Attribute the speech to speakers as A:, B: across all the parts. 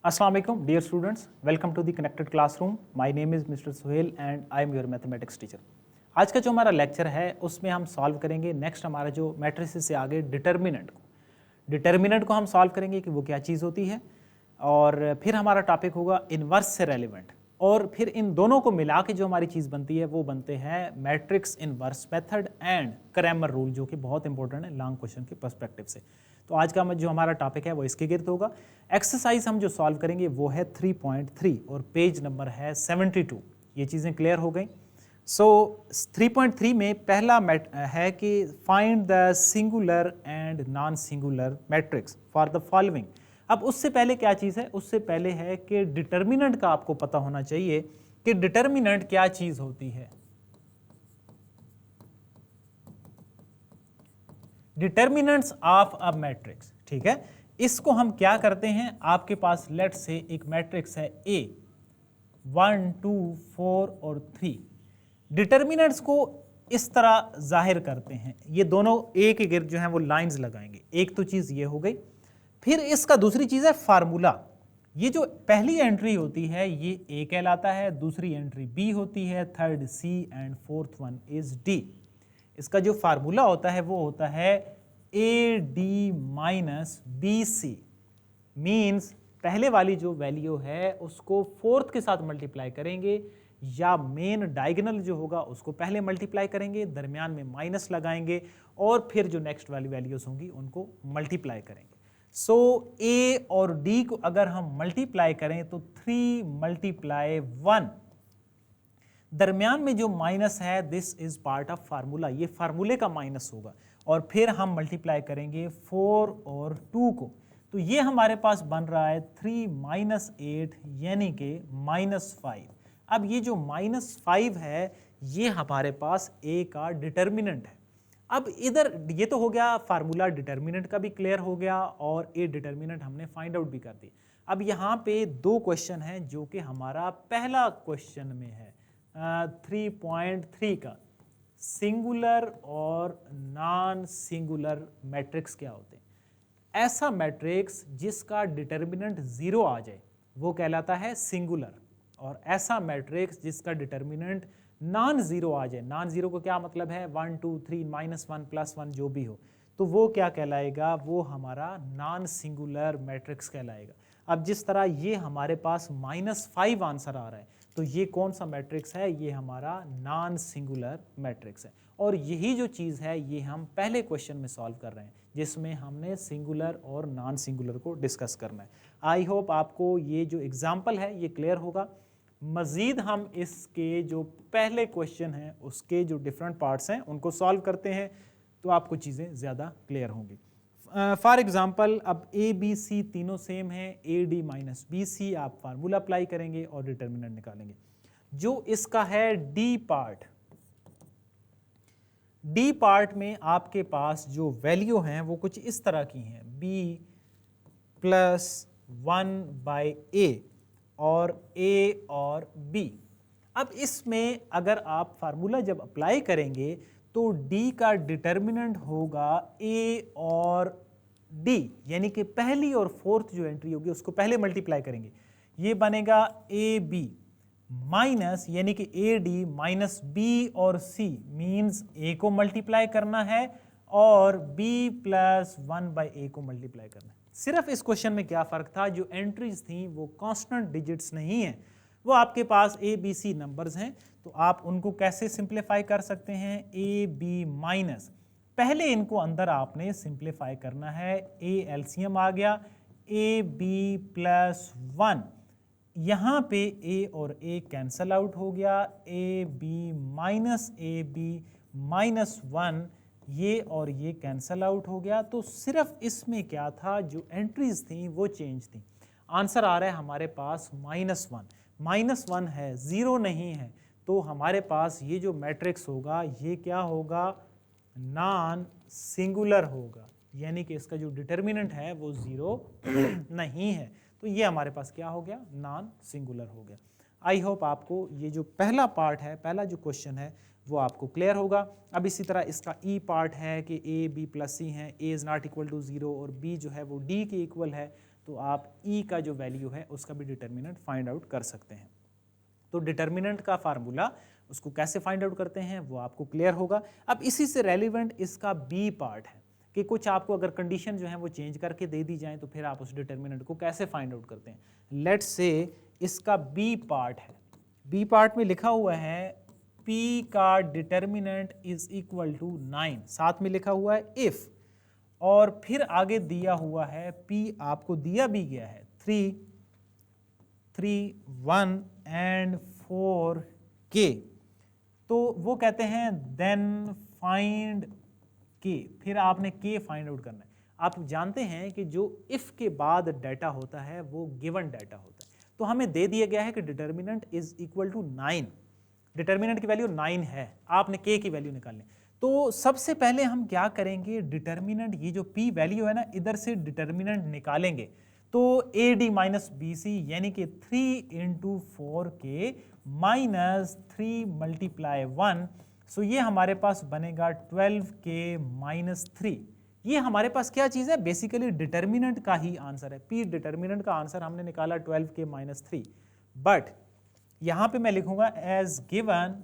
A: Assalamu alaikum, dear students. Welcome to the connected classroom. My name is Mr. Suhail and I am your mathematics teacher. आज का जो हमारा lecture है उसमें हम सॉल्व करेंगे नेक्स्ट हमारा जो मैट्रिसेस से आगे डिटर्मिनेंट को हम सॉल्व करेंगे कि वो क्या चीज़ होती है, और फिर हमारा टॉपिक होगा इन्वर्स से रेलिवेंट, और फिर इन दोनों को मिला के जो हमारी चीज़ बनती है वो बनते हैं matrix inverse method and Cramer rule, जो कि बहुत इंपॉर्टेंट है लॉन्ग क्वेश्चन के पर्सपेक्टिव से। तो आज का जो हमारा टॉपिक है वो इसके गिर्द होगा। एक्सरसाइज हम जो सॉल्व करेंगे वो है 3.3 और पेज नंबर है 72। ये चीज़ें क्लियर हो गई। सो 3.3 में पहला है कि find the singular and non singular matrix for the following. अब उससे पहले क्या चीज़ है, उससे पहले है कि डिटर्मिनेंट का आपको पता होना चाहिए कि डिटर्मिनेंट क्या चीज़ होती है। डिटर्मिनेंट्स ऑफ अ मैट्रिक्स, ठीक है। इसको हम क्या करते हैं, आपके पास लेट से एक मैट्रिक्स है A 1 2 4 और 3। डिटर्मिनेंट्स को इस तरह जाहिर करते हैं, ये दोनों A के गिर्द जो हैं वो लाइंस लगाएंगे। एक तो चीज़ ये हो गई, फिर इसका दूसरी चीज़ है फार्मूला। ये जो पहली एंट्री होती है ये A कहलाता है, दूसरी एंट्री B होती है, third C and fourth one is D। इसका जो फार्मूला होता है वो होता है AD माइनस BC, मीन्स पहले वाली जो वैल्यू है उसको फोर्थ के साथ मल्टीप्लाई करेंगे, या मेन डायगोनल जो होगा उसको पहले मल्टीप्लाई करेंगे, दरमियान में माइनस लगाएंगे, और फिर जो नेक्स्ट वाली वैल्यूज होंगी उनको मल्टीप्लाई करेंगे। सो A और D को अगर हम मल्टीप्लाई करें तो 3 मल्टीप्लाई 1, दरमियान में जो माइनस है this is part of formula, ये फार्मूले का माइनस होगा, और फिर हम मल्टीप्लाई करेंगे 4 और 2 को, तो ये हमारे पास बन रहा है 3 माइनस 8 यानी कि -5। अब ये जो -5 है ये हमारे पास A का डिटर्मिनेंट है। अब इधर ये तो हो गया फार्मूला, डिटर्मिनेंट का भी क्लियर हो गया और A डिटर्मिनेंट हमने फाइंड आउट भी कर दी। अब यहाँ पे दो क्वेश्चन हैं जो कि हमारा पहला क्वेश्चन में है 3.3 का, सिंगुलर और नॉन सिंगुलर मैट्रिक्स क्या होते हैं। ऐसा मैट्रिक्स जिसका डिटर्मिनेंट 0 आ जाए वो कहलाता है सिंगुलर, और ऐसा मैट्रिक्स जिसका डिटर्मिनेंट नॉन जीरो आ जाए, नॉन जीरो को क्या मतलब है 1 2 3 -1 +1 जो भी हो, तो वो क्या कहलाएगा, वो हमारा नॉन सिंगुलर मैट्रिक्स कहलाएगा। अब जिस तरह ये हमारे पास -5 आंसर आ रहा है, तो ये कौन सा मैट्रिक्स है, ये हमारा नॉन सिंगुलर मैट्रिक्स है। और यही जो चीज़ है ये हम पहले क्वेश्चन में सॉल्व कर रहे हैं, जिसमें हमने सिंगुलर और नॉन सिंगुलर को डिस्कस करना है। आई होप आपको ये जो एग्जाम्पल है ये क्लियर होगा। मज़ीद हम इसके जो पहले क्वेश्चन हैं उसके जो डिफरेंट पार्ट्स हैं उनको सॉल्व करते हैं, तो आपको चीज़ें ज़्यादा क्लियर होंगी। फॉर एग्जांपल अब ABC तीनों सेम हैं, AD माइनस BC आप फार्मूला अप्लाई करेंगे और डिटर्मिनेंट निकालेंगे। जो इसका है D पार्ट में आपके पास जो वैल्यू हैं वो कुछ इस तरह की हैं, B + 1/A और A और B। अब इसमें अगर आप फार्मूला जब अप्लाई करेंगे तो D का डिटर्मिनेंट होगा A और D, यानी कि पहली और फोर्थ जो एंट्री होगी उसको पहले मल्टीप्लाई करेंगे, ये बनेगा AB माइनस, यानी कि AD माइनस B और C, मीन्स A को मल्टीप्लाई करना है और B + 1/A को मल्टीप्लाई करना है। सिर्फ इस क्वेश्चन में क्या फ़र्क था, जो एंट्रीज थी वो कांस्टेंट डिजिट्स नहीं हैं, वो आपके पास ABC नंबर्स हैं, तो आप उनको कैसे सिंप्लीफाई कर सकते हैं, AB माइनस, पहले इनको अंदर आपने सिंप्लीफाई करना है, A एलसीएम आ गया, AB + 1, यहाँ पे A और A कैंसल आउट हो गया, AB माइनस AB माइनस 1, ये और ये कैंसल आउट हो गया। तो सिर्फ इसमें क्या था, जो एंट्रीज थी वो चेंज थी। आंसर आ रहा है हमारे पास -1 है, 0 नहीं है, तो हमारे पास ये जो मैट्रिक्स होगा ये क्या होगा, नॉन सिंगुलर होगा, यानी कि इसका जो डिटर्मिनेंट है वो 0 नहीं है, तो ये हमारे पास क्या हो गया, नॉन सिंगुलर हो गया। आई होप आपको ये जो पहला पार्ट है, पहला जो क्वेश्चन है वो आपको क्लियर होगा। अब इसी तरह इसका E पार्ट है कि A B + C हैं, A is not equal to 0 और B जो है वो D के इक्वल है, तो आप ई का जो वैल्यू है उसका भी डिटर्मिनेंट फाइंड आउट कर सकते हैं। तो डिटर्मिनेंट का फार्मूला उसको कैसे फाइंड आउट करते हैं वो आपको क्लियर होगा। अब इसी से रेलिवेंट इसका बी पार्ट है कि कुछ आपको अगर कंडीशन जो है वो चेंज करके दे दी जाए तो फिर आप उस डिटर्मिनेंट को कैसे फाइंड आउट करते हैं। लेट्स से इसका बी पार्ट है, बी पार्ट में लिखा हुआ है P का डिटर्मिनेंट इज इक्वल टू 9, साथ में लिखा हुआ है इफ, और फिर आगे दिया हुआ है P आपको दिया भी गया है 3, 1 एंड 4 K। तो वो कहते हैं देन फाइंड K, फिर आपने K फाइंड आउट करना है। आप जानते हैं कि जो इफ के बाद डाटा होता है वो गिवन डाटा होता है, तो हमें दे दिया गया है कि determinant is equal to 9, determinant की वैल्यू 9 है, आपने K की वैल्यू निकालनी। तो सबसे पहले हम क्या करेंगे, डिटर्मिनेंट ये जो P वैल्यू है ना, इधर से डिटर्मिनेंट निकालेंगे। तो AD माइनस BC यानी कि 3 इंटू 4K माइनस 3 मल्टीप्लाई 1, सो ये हमारे पास बनेगा 12K माइनस 3। ये हमारे पास क्या चीज़ है, बेसिकली डिटर्मिनेंट का ही आंसर है। P डिटर्मिनेंट का आंसर हमने निकाला 12K माइनस 3, बट यहां पे मैं लिखूंगा एज गिवन,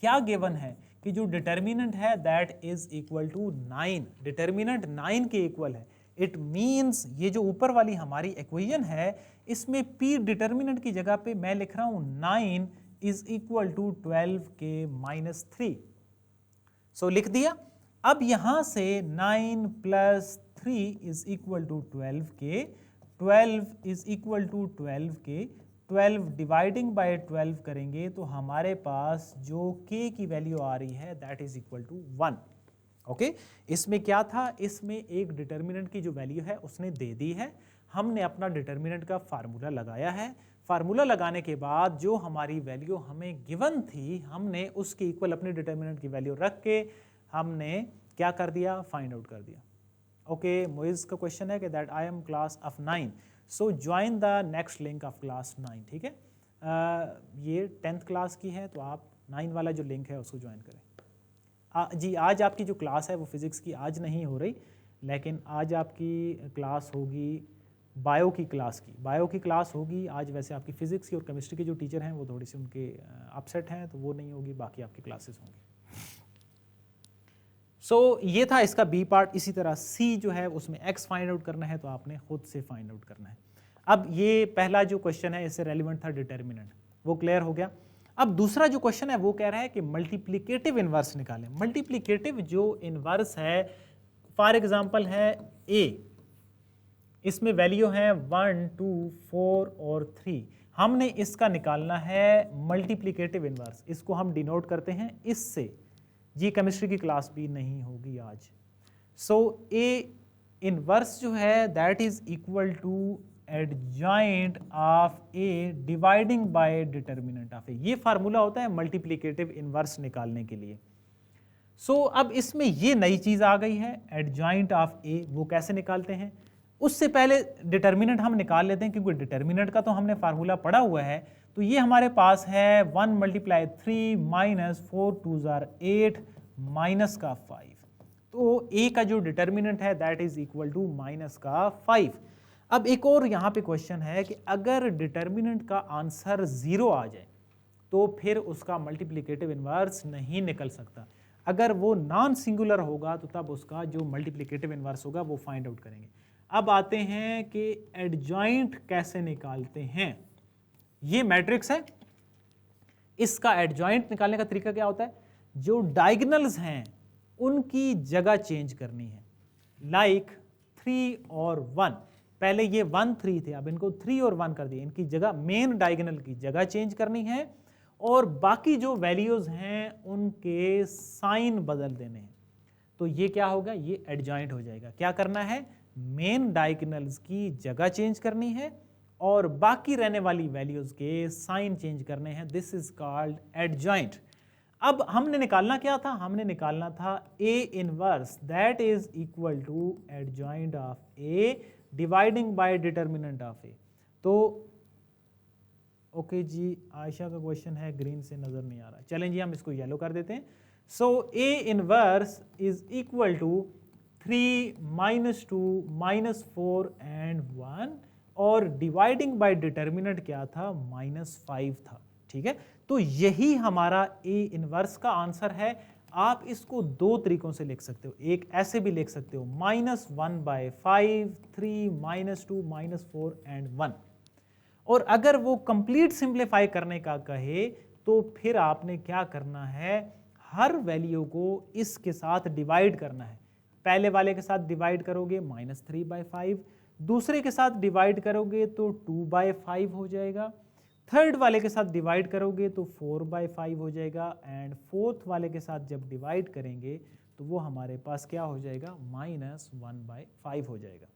A: क्या गिवन है कि जो डिटर्मिनेंट है that is equal to 9, determinant 9 के इक्वल है। इट मींस ये जो ऊपर वाली हमारी इक्वेशन है इसमें P डिटर्मिनेंट की जगह पे मैं लिख रहा हूं 9 is equal to 12K minus 3। So लिख दिया। अब यहां से 9 plus 3 is equal to 12K, 12 is equal to 12K, 12 dividing by 12 करेंगे तो हमारे पास जो K की वैल्यू आ रही है that is equal to 1। Okay, इसमें क्या था, इसमें एक डिटर्मिनेंट की जो वैल्यू है उसने दे दी है, हमने अपना डिटर्मिनेंट का फार्मूला लगाया है। फार्मूला लगाने के बाद जो हमारी वैल्यू हमें गिवन थी हमने उसके इक्वल अपने डिटर्मिनेंट की वैल्यू रख के हमने क्या कर दिया, फाइंड आउट कर दिया। ओके, मोइज का क्वेश्चन है कि that I am class of 9, so join the next link of class 9। ठीक है, ये 10th क्लास की है तो आप 9 वाला जो लिंक है उसको ज्वाइन करें। जी, आज आपकी जो क्लास है वो फिज़िक्स की आज नहीं हो रही, लेकिन आज आपकी क्लास होगी बायो की क्लास की, बायो की क्लास होगी आज। वैसे आपकी फिज़िक्स की और केमिस्ट्री के जो टीचर हैं वो थोड़ी सी उनके अपसेट हैं तो वो नहीं होगी, बाकी आपकी क्लासेस होंगी। सो ये था इसका बी पार्ट। इसी तरह सी जो है उसमें एक्स फाइंड आउट करना है तो आपने खुद से फाइंड आउट करना है। अब ये पहला जो क्वेश्चन है इससे रेलिवेंट था डिटर्मिनेंट, वो क्लियर हो गया। अब दूसरा जो क्वेश्चन है वो कह रहा है कि मल्टीप्लिकेटिव इनवर्स निकालें। मल्टीप्लिकेटिव जो इनवर्स है फॉर एग्जांपल है ए, इसमें वैल्यू है 1, 2, 4 और 3, हमने इसका निकालना है मल्टीप्लिकेटिव इनवर्स। इसको हम डिनोट करते हैं इससे। जी, केमिस्ट्री की क्लास भी नहीं होगी आज। सो ए इनवर्स जो है that is equal to adjoint of A dividing by determinant of A. ये फार्मूला होता है मल्टीप्लिकेटिव इनवर्स निकालने के लिए। सो अब इसमें ये नई चीज आ गई है एडजॉइंट ऑफ ए, वो कैसे निकालते हैं। उससे पहले डिटर्मिनेंट हम निकाल लेते हैं क्योंकि डिटर्मिनेंट का तो हमने फार्मूला पढ़ा हुआ है। तो ये हमारे पास है 1 मल्टीप्लाई 3 माइनस 4 2 जार 8 माइनस का 5। तो ए का जो डिटर्मिनेंट है that is equal to minus का 5। अब एक और यहाँ पे क्वेश्चन है कि अगर डिटर्मिनेंट का आंसर 0 आ जाए तो फिर उसका मल्टीप्लिकेटिव इनवर्स नहीं निकल सकता। अगर वो नॉन सिंगुलर होगा तो तब उसका जो मल्टीप्लिकेटिव इनवर्स होगा वो फाइंड आउट करेंगे। अब आते हैं कि एडजॉइंट कैसे निकालते हैं। ये मैट्रिक्स है, इसका एडजॉइंट निकालने का तरीका क्या होता है, जो डायगोनल्स हैं उनकी जगह चेंज करनी है। लाइक 3 और 1, पहले ये 1 3 थे, अब इनको 3 और 1 कर दिए, इनकी जगह मेन डायगोनल की जगह चेंज करनी है और बाकी जो वैल्यूज हैं उनके साइन बदल देने हैं। तो ये क्या होगा, ये एडजॉइंट हो जाएगा। क्या करना है, मेन डायगोनल्स की जगह चेंज करनी है और बाकी रहने वाली वैल्यूज के साइन चेंज करने हैं। This is called adjoint. अब हमने निकालना क्या था, हमने निकालना था A inverse that is equal to adjoint of A dividing by determinant of A. तो ओके जी, आयशा का क्वेश्चन है ग्रीन से नजर नहीं आ रहा, चलें जी हम इसको येलो कर देते हैं। So A inverse is equal to 3 -2 -4 and 1, और डिवाइडिंग बाय डिटर्मिनेंट क्या था, -5 था। ठीक है, तो यही हमारा ए इनवर्स का आंसर है। आप इसको दो तरीकों से लिख सकते हो, एक ऐसे भी लिख सकते हो -1/5, 3 -2 -4 एंड 1। और अगर वो कंप्लीट सिंप्लीफाई करने का कहे तो फिर आपने क्या करना है, हर वैल्यू को इसके साथ डिवाइड करना है। पहले वाले के साथ डिवाइड करोगे -3/5, दूसरे के साथ डिवाइड करोगे तो 2/5 हो जाएगा, थर्ड वाले के साथ डिवाइड करोगे तो 4/5 हो जाएगा, एंड फोर्थ वाले के साथ जब डिवाइड करेंगे तो वो हमारे पास क्या हो जाएगा, -1/5 हो जाएगा।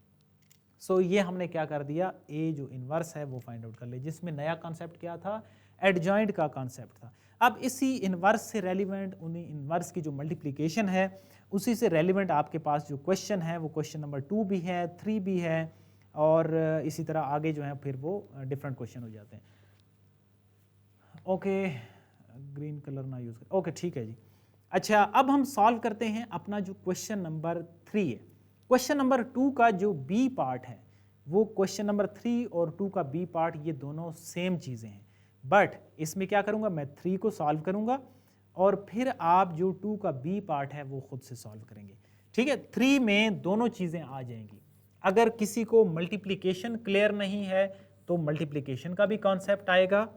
A: सो ये हमने क्या कर दिया, ए जो इन्वर्स है वो फाइंड आउट कर ले, जिसमें नया कॉन्सेप्ट क्या था, एडजॉइंट का कॉन्सेप्ट था। अब इसी इन्वर्स से रेलिवेंट, उन्हीं इन्वर्स की जो मल्टीप्लिकेशन है उसी से रेलिवेंट आपके पास जो क्वेश्चन है वो क्वेश्चन नंबर 2 भी है, 3 भी है, और इसी तरह आगे जो है फिर वो डिफरेंट क्वेश्चन हो जाते हैं। ओके, ग्रीन कलर ना यूज कर, ओके ठीक है जी। अच्छा, अब हम सॉल्व करते हैं अपना जो क्वेश्चन नंबर 3 है। क्वेश्चन नंबर 2 का जो बी पार्ट है वो क्वेश्चन नंबर 3 और 2 का बी पार्ट ये दोनों सेम चीज़ें हैं, बट इसमें क्या करूँगा, मैं 3 को सॉल्व करूँगा और फिर आप जो 2 का बी पार्ट है वो खुद से सॉल्व करेंगे। ठीक है, 3 में दोनों चीज़ें आ जाएंगी। अगर किसी को मल्टीप्लिकेशन क्लियर नहीं है तो मल्टीप्लिकेशन का भी कॉन्सेप्ट आएगा,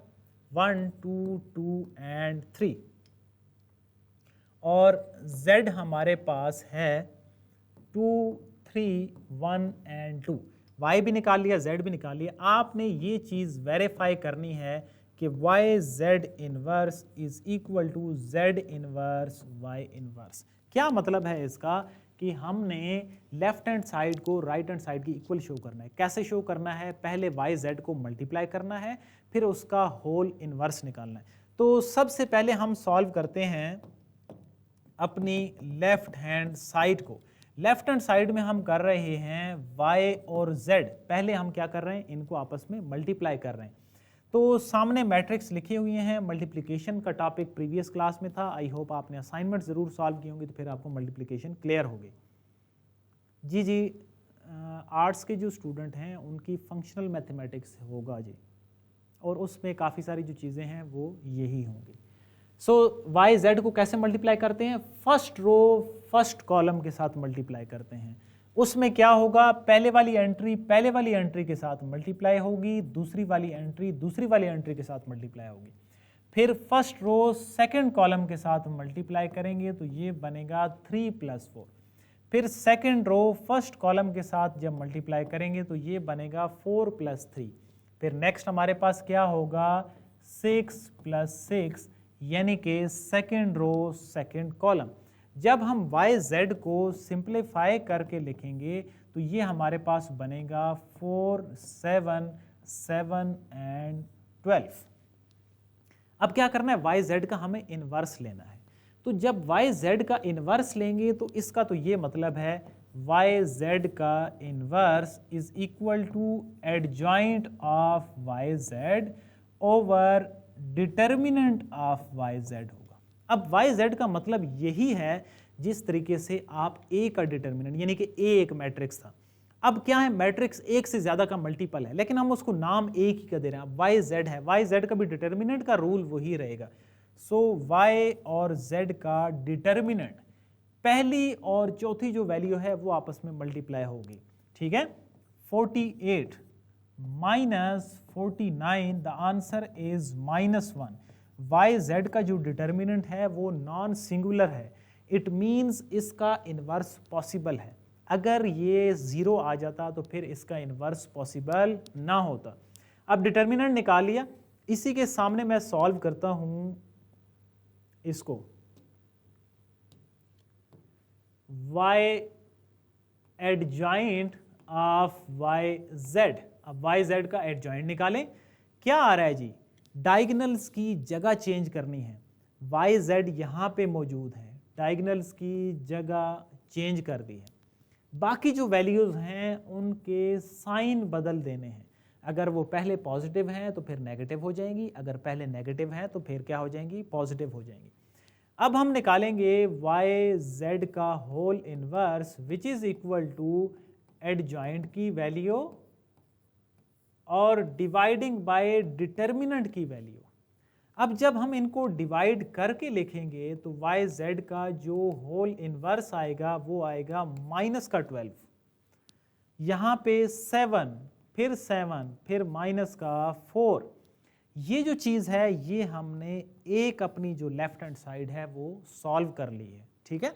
A: 1 2 2 एंड 3, और z हमारे पास है 2 3 1 एंड 2, y भी निकाल लिया, z भी निकाल लिया। आपने ये चीज़ वेरीफाई करनी है कि y z inverse is equal to z inverse y inverse. क्या मतलब है इसका, कि हमने लेफ्ट हैंड साइड को राइट हैंड साइड की इक्वल शो करना है। कैसे शो करना है, पहले y z को मल्टीप्लाई करना है, फिर उसका होल इनवर्स निकालना है। तो सबसे पहले हम सॉल्व करते हैं अपनी लेफ्ट हैंड साइड को। लेफ्ट हैंड साइड में हम कर रहे हैं y और z, पहले हम क्या कर रहे हैं, इनको आपस में मल्टीप्लाई कर रहे हैं। तो सामने मैट्रिक्स लिखे हुए हैं, मल्टीप्लिकेशन का टॉपिक प्रीवियस क्लास में था। आई होप आपने असाइनमेंट ज़रूर सॉल्व की होंगी, तो फिर आपको मल्टीप्लिकेशन क्लियर होगी। जी जी, आर्ट्स के जो स्टूडेंट हैं उनकी फंक्शनल मैथमेटिक्स होगा जी, और उसमें काफ़ी सारी जो चीज़ें हैं वो यही होंगी। सो वाई जेड को कैसे मल्टीप्लाई करते हैं, फर्स्ट रो फर्स्ट कॉलम के साथ मल्टीप्लाई करते हैं। उसमें क्या होगा, पहले वाली एंट्री के साथ मल्टीप्लाई होगी, दूसरी वाली एंट्री के साथ मल्टीप्लाई होगी, फिर फर्स्ट रो सेकंड कॉलम के साथ मल्टीप्लाई करेंगे तो ये बनेगा 3 + 4, फिर सेकंड रो फर्स्ट कॉलम के साथ जब मल्टीप्लाई करेंगे तो ये बनेगा 4 + 3, फिर नेक्स्ट हमारे पास क्या होगा 6 + 6, यानी कि सेकंड रो सेकंड कॉलम। जब हम वाई जेड को सिंप्लीफाई करके लिखेंगे तो ये हमारे पास बनेगा 4 7 7 एंड 12। अब क्या करना है, वाई जेड का हमें इनवर्स लेना है। तो जब वाई जेड का इनवर्स लेंगे तो इसका तो ये मतलब है वाई जेड का inverse is equal to adjoint of Y Z over determinant of Y Z होगा। अब वाई जेड का मतलब यही है जिस तरीके से आप ए का डिटर्मिनेंट, यानी कि ए एक मैट्रिक्स था, अब क्या है, मैट्रिक्स एक से ज्यादा का मल्टीपल है, लेकिन हम उसको नाम एक ही का दे रहे हैं। वाई जेड है, वाई जेड का भी डिटर्मिनेंट का रूल वही रहेगा। सो वाई और जेड का डिटर्मिनेंट, पहली और चौथी जो वैल्यू है वो आपस में मल्टीप्लाई होगी। ठीक है, 48 - 49, the answer is -1। Y Z का जो डिटर्मिनेंट है वो नॉन सिंगुलर है, इट मीन्स इसका इनवर्स पॉसिबल है। अगर ये 0 आ जाता तो फिर इसका इनवर्स पॉसिबल ना होता। अब डिटर्मिनेंट निकाल लिया, इसी के सामने मैं सॉल्व करता हूं इसको, y adjoint of Y Z. अब वाई जेड का एडजॉइंट निकालें, क्या आ रहा है जी, डायगोनल्स की जगह चेंज करनी है। वाई जेड यहाँ पे मौजूद है, डायगोनल्स की जगह चेंज कर दी है, बाकी जो वैल्यूज़ हैं उनके साइन बदल देने हैं। अगर वो पहले पॉजिटिव हैं तो फिर नेगेटिव हो जाएंगी, अगर पहले नेगेटिव हैं तो फिर क्या हो जाएंगी, पॉजिटिव हो जाएंगी। अब हम निकालेंगे वाई जेड का whole inverse which is equal to adjoint की वैल्यू और डिवाइडिंग बाय डिटर्मिनेंट की वैल्यू। अब जब हम इनको डिवाइड करके लिखेंगे तो वाई जेड का जो होल इनवर्स आएगा वो आएगा माइनस का 12, यहाँ पे 7 फिर माइनस का 4। ये जो चीज़ है ये हमने एक अपनी जो लेफ्ट हैंड साइड है वो सॉल्व कर ली है, ठीक है।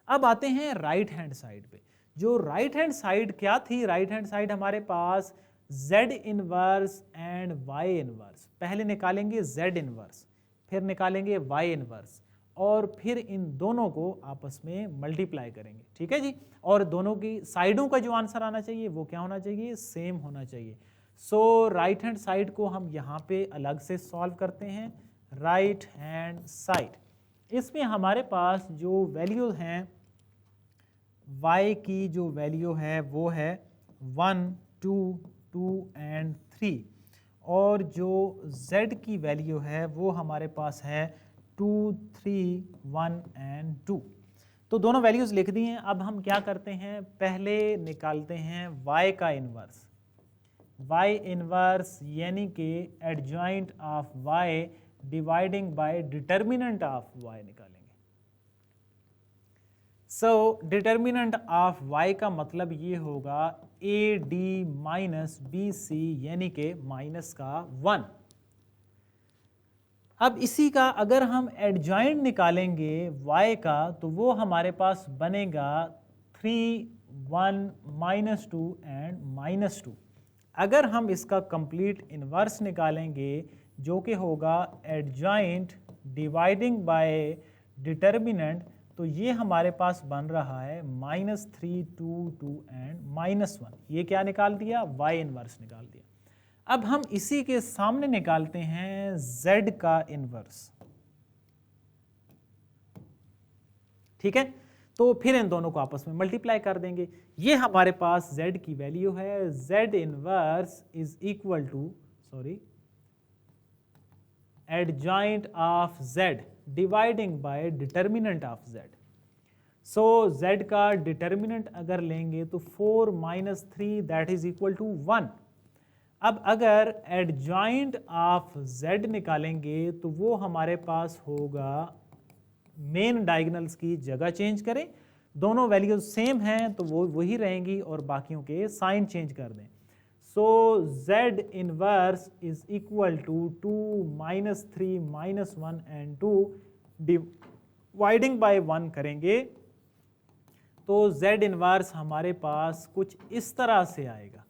A: अब आते हैं राइट हैंड साइड पे। जो राइट हैंड साइड क्या थी, राइट हैंड साइड हमारे पास z inverse and y inverse. पहले निकालेंगे z इनवर्स, फिर निकालेंगे y इनवर्स, और फिर इन दोनों को आपस में मल्टीप्लाई करेंगे, ठीक है जी। और दोनों की साइडों का जो आंसर आना चाहिए वो क्या होना चाहिए, सेम होना चाहिए। सो राइट हैंड साइड को हम यहाँ पे अलग से सॉल्व करते हैं। राइट हैंड साइड, इसमें हमारे पास जो वैल्यूज हैं, y की जो वैल्यू है वो है 1 2 2 एंड 3, और जो z की वैल्यू है वो हमारे पास है 2 3 1 एंड 2। तो दोनों वैल्यूज लिख दी हैं। अब हम क्या करते हैं, पहले निकालते हैं y का इनवर्स। y इनवर्स यानी कि adjoint of y dividing by determinant of y निकालेंगे। सो डिटर्मिनेंट ऑफ y का मतलब ये होगा AD माइनस BC यानी कि माइनस का 1। अब इसी का अगर हम एडजॉइंट निकालेंगे y का तो वो हमारे पास बनेगा 3 1 माइनस 2 एंड माइनस 2। अगर हम इसका कंप्लीट इनवर्स निकालेंगे जो कि होगा एडजॉइंट डिवाइडिंग बाय डिटर्मिनेंट, तो ये हमारे पास बन रहा है -3 2 2 एंड -1। ये क्या निकाल दिया, y इनवर्स निकाल दिया। अब हम इसी के सामने निकालते हैं z का इनवर्स, ठीक है। तो फिर इन दोनों को आपस में मल्टीप्लाई कर देंगे। ये हमारे पास z की वैल्यू है, z inverse is equal to adjoint of z dividing by determinant of z। So z का डिटर्मिनेंट अगर लेंगे तो 4 minus 3 that is equal to 1। अब अगर एडजॉइंट ऑफ z निकालेंगे तो वो हमारे पास होगा, मेन डायगोनल्स की जगह चेंज करें, दोनों वैल्यूज सेम हैं तो वो वही रहेंगी और बाकियों के साइन चेंज कर दें। So z inverse is equal to 2 minus 3 minus 1 and 2 dividing by 1 करेंगे तो z इनवर्स हमारे पास कुछ इस तरह से आएगा।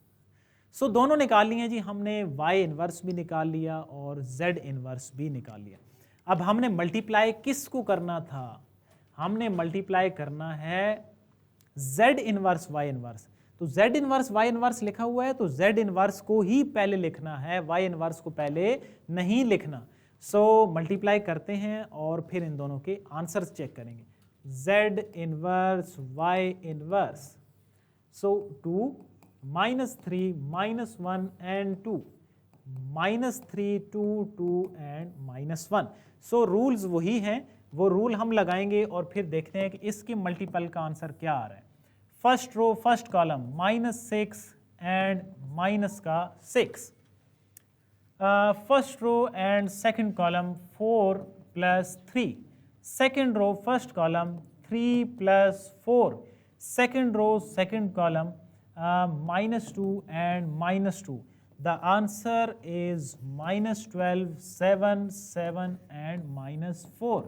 A: सो दोनों निकाल लिए जी हमने, y इनवर्स भी निकाल लिया और z इनवर्स भी निकाल लिया। अब हमने मल्टीप्लाई किसको करना था, हमने मल्टीप्लाई करना है z इनवर्स y इनवर्स। तो z इनवर्स y इनवर्स लिखा हुआ है तो z इनवर्स को ही पहले लिखना है, y इनवर्स को पहले नहीं लिखना। सो मल्टीप्लाई करते हैं और फिर इन दोनों के आंसर्स चेक करेंगे। z inverse y inverse, so 2 minus 3 minus 1 and 2 minus 3 2 2 and minus 1। So rules वही हैं, वो रूल हम लगाएंगे और फिर देखते हैं कि इसके मल्टीपल का आंसर क्या आ रहा है। First row first column -6 and minus का 6, first row and second column 4 plus 3, second row first column 3 plus 4, second row second column -2 and -2. The answer is -12 7 7 and -4।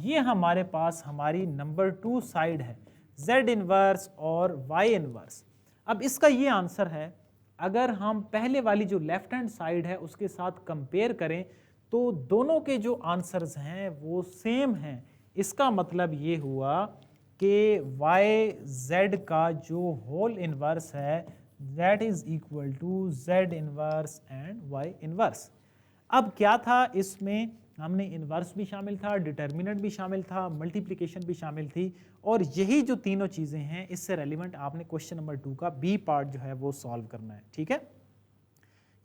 A: ये हमारे पास हमारी नंबर 2 साइड है, z इनवर्स और y इनवर्स। अब इसका ये answer है। अगर हम पहले वाली जो लेफ्ट हैंड साइड है उसके साथ कंपेयर करें तो दोनों के जो आंसर्स हैं वो सेम हैं। इसका मतलब ये हुआ कि yz का जो होल इनवर्स है that is equal to z inverse and y inverse. अब क्या था इसमें, हमने इनवर्स भी शामिल था, डिटर्मिनेंट भी शामिल था, मल्टीप्लिकेशन भी शामिल थी, और यही जो तीनों चीज़ें हैं इससे रेलिवेंट आपने क्वेश्चन नंबर 2 का बी पार्ट जो है वो सॉल्व करना है, ठीक है।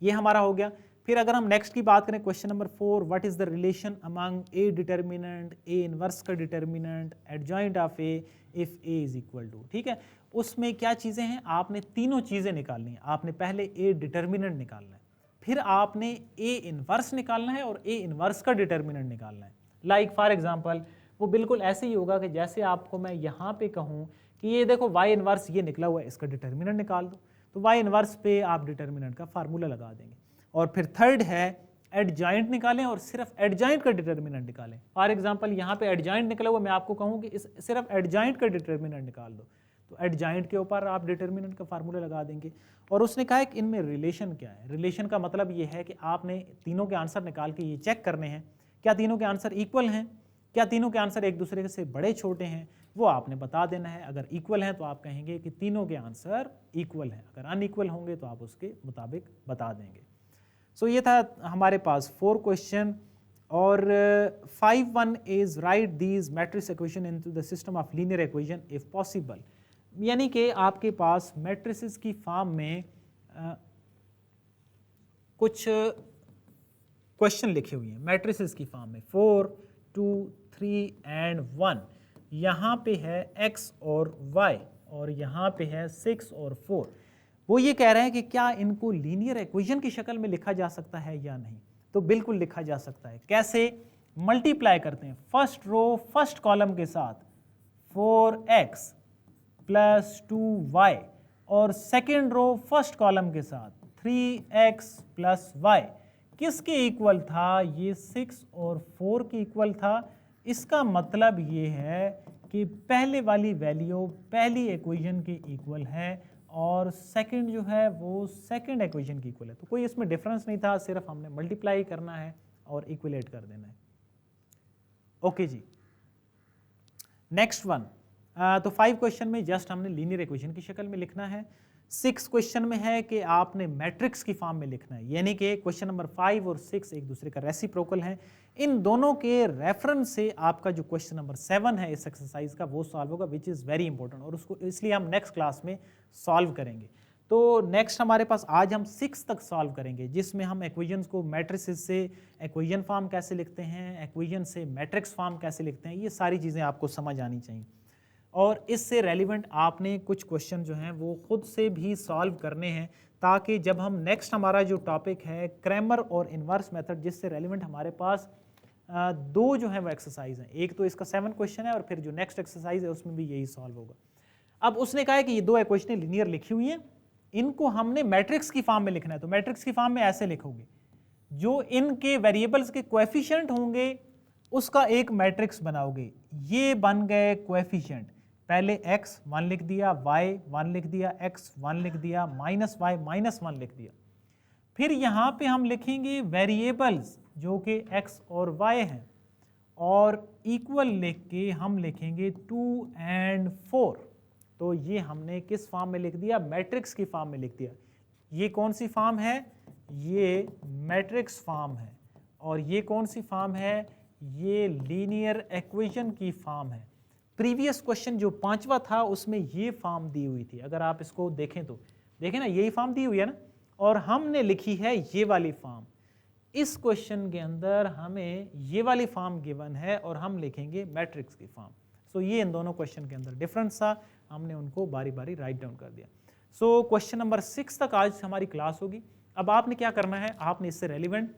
A: ये हमारा हो गया। फिर अगर हम नेक्स्ट की बात करें question number 4, what is the relation among A determinant, A inverse का determinant, adjoint of A if A is equal to. ठीक है, उसमें क्या चीज़ें हैं, आपने तीनों चीज़ें निकालनी है। आपने पहले ए डिटर्मिनेंट निकालना है, फिर आपने ए इनवर्स निकालना है और ए इनवर्स का डिटर्मिनेंट निकालना है। लाइक फॉर एग्जांपल वो बिल्कुल ऐसे ही होगा कि जैसे आपको मैं यहाँ पे कहूँ कि ये देखो y इनवर्स ये निकला हुआ है, इसका डिटर्मिनेंट निकाल दो, तो y इनवर्स पे आप डिटर्मिनेंट का फार्मूला लगा देंगे। और फिर थर्ड है एडजॉइंट निकालें और सिर्फ एडजॉइंट का डिटर्मिनेंट निकालें। फॉर एग्जांपल यहाँ पे एडजॉइंट निकला हुआ, मैं आपको कहूँ कि इस सिर्फ एडजॉइंट का डिटर्मिनेंट निकाल दो, तो एडजॉइंट के ऊपर आप डिटर्मिनेंट का फार्मूला लगा देंगे। और उसने कहा है कि इनमें रिलेशन क्या है। रिलेशन का मतलब ये है कि आपने तीनों के आंसर निकाल के ये चेक करने हैं, क्या तीनों के आंसर इक्वल हैं, क्या तीनों के आंसर एक दूसरे से बड़े छोटे हैं, वो आपने बता देना है। अगर इक्वल हैं तो आप कहेंगे कि तीनों के आंसर इक्वल हैं, अगर अनइक्वल होंगे तो आप उसके मुताबिक बता देंगे। सो ये था हमारे पास 4 क्वेश्चन। और 5.1 is right these matrix equation into the system of linear equation if possible, यानी कि आपके पास मैट्रिसेस की फॉर्म में कुछ क्वेश्चन लिखे हुए हैं मैट्रिसेस की फॉर्म में 4, 2, 3 एंड 1। यहाँ पे है x और y और यहाँ पे है 6 और 4। वो ये कह रहे हैं कि क्या इनको लीनियर इक्वेशन की शक्ल में लिखा जा सकता है या नहीं। तो बिल्कुल लिखा जा सकता है। कैसे? मल्टीप्लाई करते हैं फर्स्ट रो फर्स्ट कॉलम के साथ 4x प्लस 2y और सेकेंड रो फर्स्ट कॉलम के साथ 3x प्लस y। किसके इक्वल था? ये 6 और 4 के इक्वल था। इसका मतलब ये है कि पहले वाली वैल्यू पहली इक्वेशन के इक्वल है और सेकंड जो है वो सेकंड इक्वेशन की इक्वल है। तो कोई इसमें डिफरेंस नहीं था, सिर्फ हमने मल्टीप्लाई करना है और इक्वलेट कर देना है। ओके जी, नेक्स्ट वन। तो 5 क्वेश्चन में जस्ट हमने लीनियर इक्वेशन की शक्ल में लिखना है। 6 क्वेश्चन में है कि आपने मैट्रिक्स की फॉर्म में लिखना है, यानी कि क्वेश्चन नंबर 5 और 6 एक दूसरे का रेसिप्रोकल है। इन दोनों के रेफरेंस से आपका जो क्वेश्चन नंबर 7 है इस एक्सरसाइज का वो सॉल्व होगा, विच इज़ वेरी इंपॉर्टेंट, और उसको इसलिए हम नेक्स्ट क्लास में सॉल्व करेंगे। तो नेक्स्ट हमारे पास आज हम 6 तक सॉल्व करेंगे, जिसमें हम इक्वेशंस को मैट्रिसेस से इक्वेशन फॉर्म कैसे लिखते हैं, इक्वेशन से मैट्रिक्स फॉर्म कैसे लिखते हैं, ये सारी चीज़ें आपको समझ आनी चाहिए। और इससे रेलिवेंट आपने कुछ क्वेश्चन जो हैं वो खुद से भी सॉल्व करने हैं, ताकि जब हम नेक्स्ट हमारा जो टॉपिक है क्रैमर और इन्वर्स मेथड, जिससे रेलिवेंट हमारे पास 2 जो है वो एक्सरसाइज हैं। एक तो इसका 7 क्वेश्चन है और फिर जो नेक्स्ट एक्सरसाइज है उसमें भी यही सॉल्व होगा। अब उसने कहा है कि ये 2 इक्वेशनें लीनियर लिखी हुई हैं, इनको हमने मैट्रिक्स की फॉर्म में लिखना है। तो मैट्रिक्स की फॉर्म में ऐसे लिखोगे, जो इनके वेरिएबल्स के कोएफिशिएंट होंगे उसका एक मैट्रिक्स बनाओगे। ये बन गए कोएफिशिएंट, पहले x 1 लिख दिया, y 1 लिख दिया, x 1 लिख दिया, माइनस y माइनस 1 लिख दिया। फिर यहाँ पे हम लिखेंगे वेरिएबल्स जो कि x और y हैं, और इक्वल लिख के हम लिखेंगे 2 एंड 4। तो ये हमने किस फॉर्म में लिख दिया? मैट्रिक्स की फॉर्म में लिख दिया। ये कौन सी फॉर्म है? ये मैट्रिक्स फॉर्म है। और ये कौन सी फॉर्म है? ये लीनियर इक्वेशन की फॉर्म है। प्रीवियस क्वेश्चन जो 5वां था उसमें ये फॉर्म दी हुई थी, अगर आप इसको देखें तो देखें ना, यही फॉर्म दी हुई है ना, और हमने लिखी है ये वाली फॉर्म। इस क्वेश्चन के अंदर हमें ये वाली फॉर्म गिवन है और हम लिखेंगे मैट्रिक्स की फॉर्म। सो ये इन दोनों क्वेश्चन के अंदर डिफरेंस था, हमने उनको बारी बारी राइट डाउन कर दिया। सो क्वेश्चन नंबर 6 तक आज हमारी क्लास होगी। अब आपने क्या करना है, आपने इससे रेलिवेंट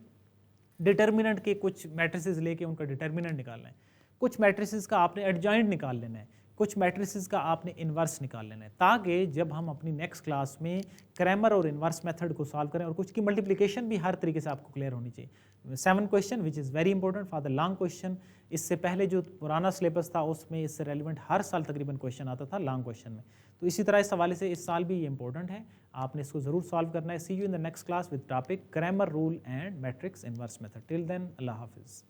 A: डिटर्मिनेंट के कुछ मैट्रिसेस लेके उनका डिटर्मिनेंट निकालना है, कुछ मैट्रिसेस का आपने एडजॉइंट निकाल लेना है, कुछ मैट्रिसेस का आपने इन्वर्स निकाल लेना है, ताकि जब हम अपनी नेक्स्ट क्लास में क्रैमर और इन्वर्स मेथड को सॉल्व करें, और कुछ की मल्टीप्लिकेशन भी हर तरीके से आपको क्लियर होनी चाहिए। 7 question which is very important for the long question. इससे पहले जो पुराना सिलेबस था उसमें इससे रेलिवेंट हर साल तकरीबन क्वेश्चन आता था लॉन्ग क्वेश्चन में। तो इसी तरह इस हवाले से इस साल भी ये इंपॉर्टेंट है, आपने इसको ज़रूर सॉल्व करना है। See you in the next class with topic Cramer rule and matrix inverse method. Till then, अल्लाह हाफिज़।